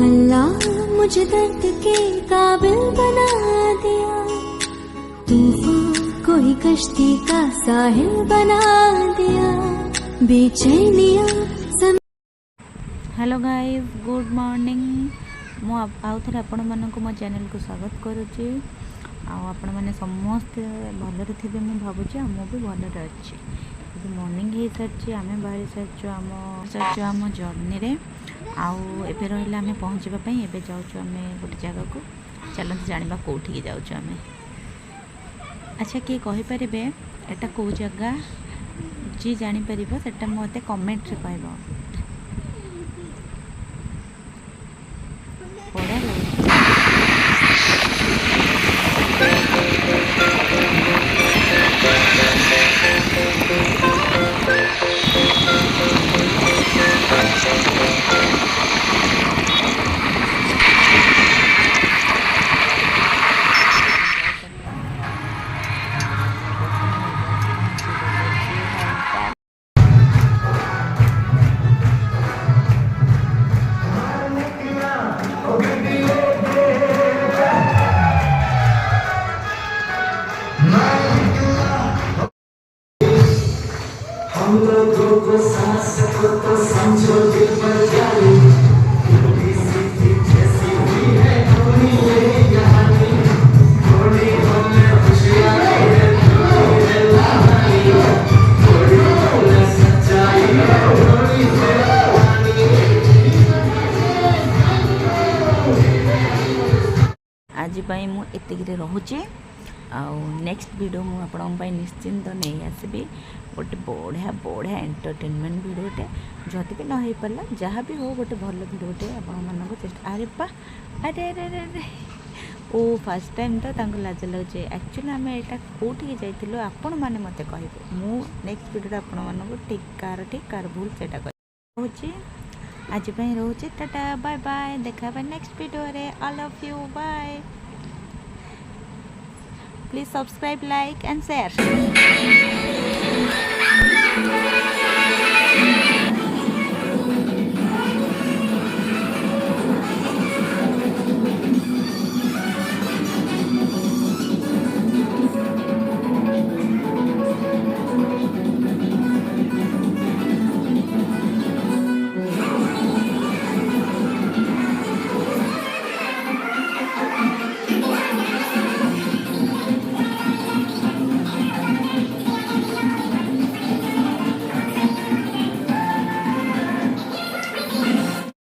अल्लाह मुझे दर्द के काबिल बना दिया, तूफान कोई कश्ती का साहिल बना दिया, बेचैनिया हेलो गाइस, गुड मॉर्निंग। मु आउ थे आपण मानक मो चैनल को स्वागत करुच्ची। आपण मैंने समस्ते भलरे थे मुझे भावुँ आम भी भलरे अच्छे। मॉर्निंग हो सारी आम बाहरी सारी आम जर्नी रे आउ एबे रहिला आम पहुँचापी एबे जाऊँ आम गोटे जगह को। चलते जाना कौटी जाऊँ आम। अच्छा किए कहीपर एटा कौ जगह जी जापर से मत कमेंट रे कह बढ़िया लगे। हम लोगों को सांस को तो समझो दिल पर जाली, जैसी हुई है अपनी ये कहानी, थोड़ी हमें खुशियाँ है, थोड़ी है कहानी, थोड़ी हमें सच्चाई है, थोड़ी है कहानी। आज मु एतिक रोचे आउ नेक्स्ट वीडियो मु आपन निश्चिंत नहीं आसबि। गोटे बढ़िया बढ़िया एंटरटेनमेंट वीडियोटे जदि भी न हो पारा जहाँ भी हो गोटे भल वीडियोटे आपण चेष्टा। अरे बा अरे अरे अरे अरे ओ फर्स्ट टाइम तो लाज लगे। एक्चुअली आम यहाँ कौटी जाइलु आपण मैंने मत कहे मु नेक्स्ट वीडियो आपण ठीक कार भूल से रोचे। आज रोचे टाटा बाय बाय। देखा नेक्स्ट वीडियो रे। I love you bye. Please subscribe, like and share.